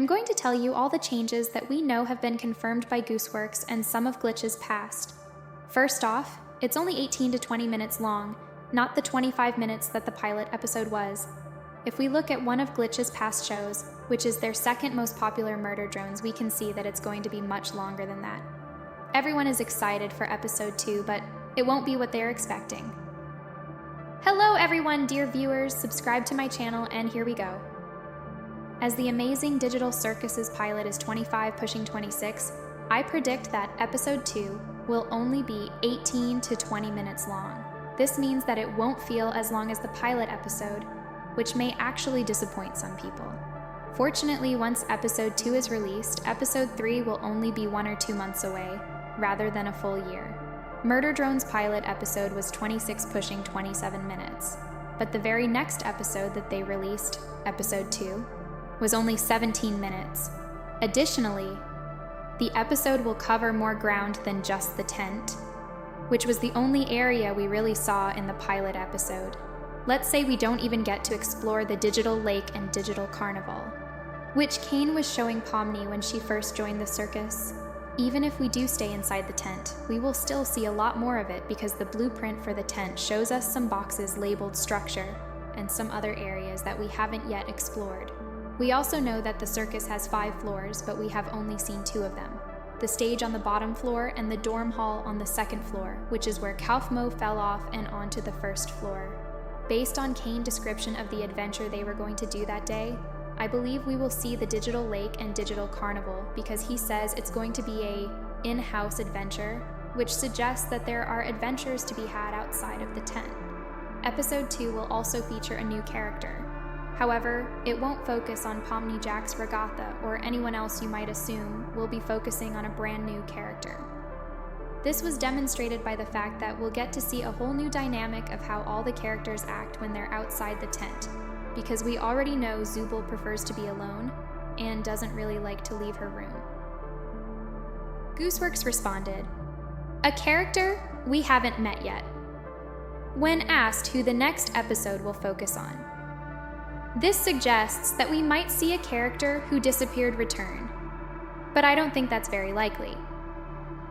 I'm going to tell you all the changes that we know have been confirmed by Gooseworx and some of Glitch's past. First off, it's only 18 to 20 minutes long, not the 25 minutes that the pilot episode was. If we look at one of Glitch's past shows, which is their second most popular murder drones, we can see that it's going to be much longer than that. Everyone is excited for episode 2, but it won't be what they're expecting. Hello everyone, dear viewers, subscribe to my channel, and here we go. As the amazing digital Circus's pilot is 25 pushing 26, I predict that episode 2 will only be 18 to 20 minutes long. This means that it won't feel as long as the pilot episode, which may actually disappoint some people. Fortunately, once episode 2 is released, episode 3 will only be 1 or 2 months away, rather than a full year. Murder Drone's pilot episode was 26 pushing 27 minutes, but the very next episode that they released, episode 2, was only 17 minutes. Additionally, the episode will cover more ground than just the tent, which was the only area we really saw in the pilot episode. Let's say we don't even get to explore the digital lake and digital carnival, which Kane was showing Pomni when she first joined the circus. Even if we do stay inside the tent, we will still see a lot more of it because the blueprint for the tent shows us some boxes labeled structure and some other areas that we haven't yet explored. We also know that the circus has 5 floors, but we have only seen 2 of them. The stage on the bottom floor and the dorm hall on the 2nd floor, which is where Kaufmo fell off and onto the 1st floor. Based on Kane's description of the adventure they were going to do that day, I believe we will see the digital lake and digital carnival because he says it's going to be a in-house adventure, which suggests that there are adventures to be had outside of the tent. Episode 2 will also feature a new character. However, it won't focus on Pomni Jack's Regatta or anyone else you might assume will be focusing on a brand new character. This was demonstrated by the fact that we'll get to see a whole new dynamic of how all the characters act when they're outside the tent, because we already know Zubul prefers to be alone and doesn't really like to leave her room. Gooseworx responded, "A character we haven't met yet," when asked who the next episode will focus on. This suggests that we might see a character who disappeared return, but I don't think that's very likely.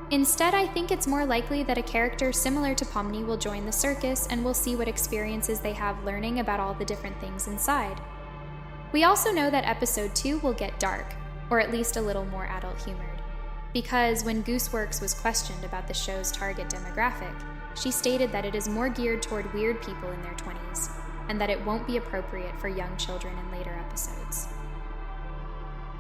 Instead, I think it's more likely that a character similar to Pomni will join the circus and we'll see what experiences they have learning about all the different things inside. We also know that episode 2 will get dark, or at least a little more adult-humored, because when Gooseworx was questioned about the show's target demographic, she stated that it is more geared toward weird people in their 20s, and that it won't be appropriate for young children in later episodes.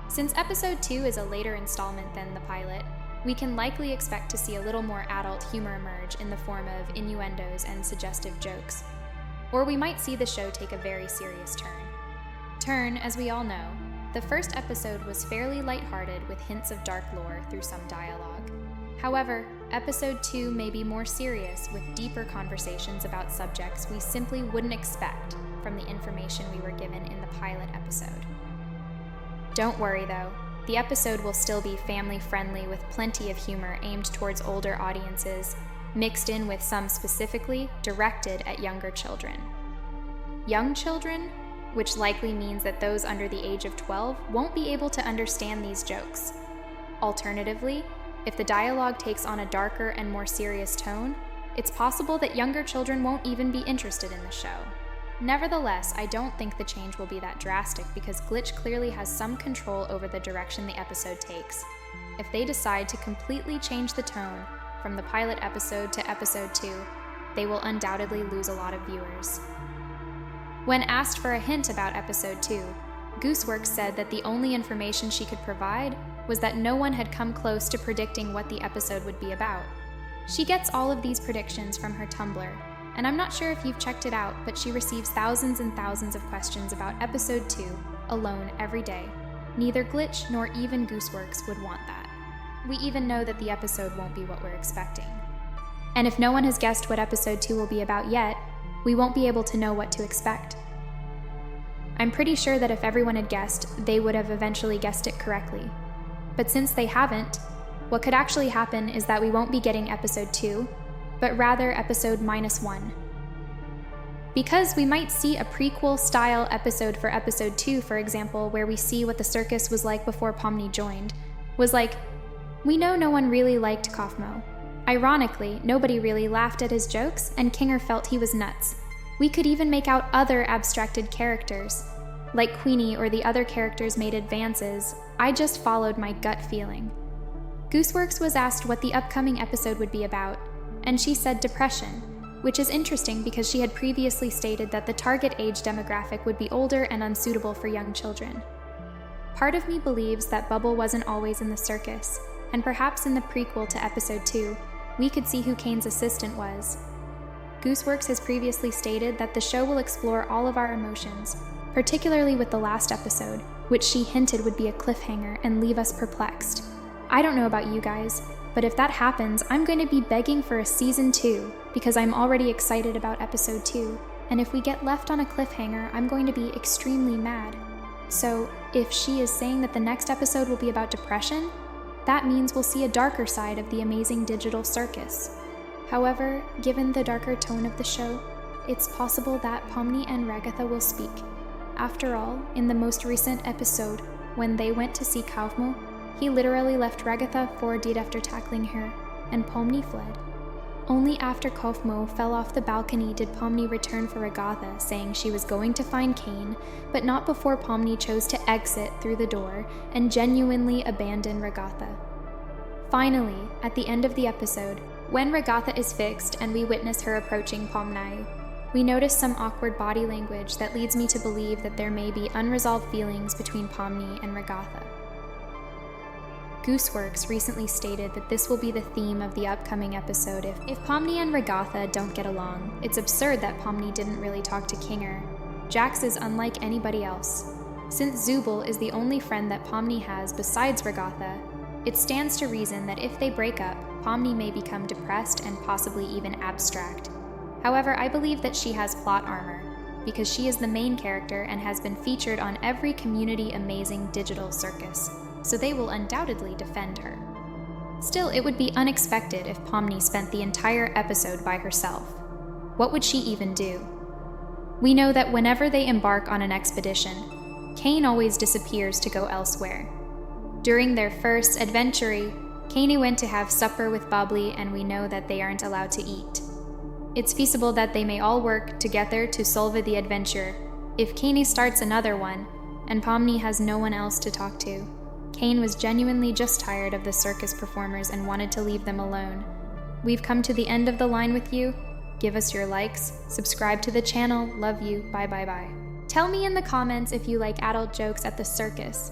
Since episode 2 is a later installment than the pilot, we can likely expect to see a little more adult humor emerge in the form of innuendos and suggestive jokes. Or we might see the show take a very serious turn. As we all know, the first episode was fairly lighthearted with hints of dark lore through some dialogue. However, episode 2 may be more serious with deeper conversations about subjects we simply wouldn't expect from the information we were given in the pilot episode. Don't worry though, the episode will still be family-friendly with plenty of humor aimed towards older audiences, mixed in with some specifically directed at younger children. Young children, which likely means that those under the age of 12 won't be able to understand these jokes. Alternatively, if the dialogue takes on a darker and more serious tone, it's possible that younger children won't even be interested in the show. Nevertheless, I don't think the change will be that drastic because Glitch clearly has some control over the direction the episode takes. If they decide to completely change the tone from the pilot episode to episode 2, they will undoubtedly lose a lot of viewers. When asked for a hint about episode 2, Gooseworx said that the only information she could provide was that no one had come close to predicting what the episode would be about. She gets all of these predictions from her Tumblr, and I'm not sure if you've checked it out, but she receives thousands and thousands of questions about episode 2 alone every day. Neither Glitch nor even Gooseworx would want that. We even know that the episode won't be what we're expecting. And if no one has guessed what episode 2 will be about yet, we won't be able to know what to expect. I'm pretty sure that if everyone had guessed, they would have eventually guessed it correctly. But since they haven't, what could actually happen is that we won't be getting episode 2, but rather episode -1. Because we might see a prequel-style episode for episode 2, for example, where we see what the circus was like before Pomni joined, was like, we know no one really liked Kaufmo. Ironically, nobody really laughed at his jokes, and Kinger felt he was nuts. We could even make out other abstracted characters. Like Queenie or the other characters made advances, I just followed my gut feeling. Gooseworx was asked what the upcoming episode would be about, and she said depression, which is interesting because she had previously stated that the target age demographic would be older and unsuitable for young children. Part of me believes that Bubble wasn't always in the circus, and perhaps in the prequel to episode 2, we could see who Kane's assistant was. Gooseworx has previously stated that the show will explore all of our emotions, particularly with the last episode, which she hinted would be a cliffhanger and leave us perplexed. I don't know about you guys, but if that happens, I'm going to be begging for a season 2, because I'm already excited about episode 2, and if we get left on a cliffhanger, I'm going to be extremely mad. So, if she is saying that the next episode will be about depression, that means we'll see a darker side of the amazing digital circus. However, given the darker tone of the show, it's possible that Pomni and Ragatha will speak. After all, in the most recent episode, when they went to see Kaufmo, he literally left Ragatha for dead after tackling her, and Pomni fled. Only after Kaufmo fell off the balcony did Pomni return for Ragatha, saying she was going to find Kane, but not before Pomni chose to exit through the door and genuinely abandon Ragatha. Finally, at the end of the episode, when Ragatha is fixed and we witness her approaching Pomni, we notice some awkward body language that leads me to believe that there may be unresolved feelings between Pomni and Ragatha. Gooseworx recently stated that this will be the theme of the upcoming episode. If Pomni and Ragatha don't get along, it's absurd that Pomni didn't really talk to Kinger. Jax is unlike anybody else. Since Zooble is the only friend that Pomni has besides Ragatha, it stands to reason that if they break up, Pomni may become depressed and possibly even abstract. However, I believe that she has plot armor, because she is the main character and has been featured on every community-amazing digital circus, so they will undoubtedly defend her. Still, it would be unexpected if Pomni spent the entire episode by herself. What would she even do? We know that whenever they embark on an expedition, Kane always disappears to go elsewhere. During their first adventure, Kane went to have supper with Bobbly, and we know that they aren't allowed to eat. It's feasible that they may all work together to solve the adventure. If Kane starts another one, and Pomni has no one else to talk to, Kane was genuinely just tired of the circus performers and wanted to leave them alone. We've come to the end of the line with you. Give us your likes, subscribe to the channel, love you, bye bye bye. Tell me in the comments if you like adult jokes at the circus.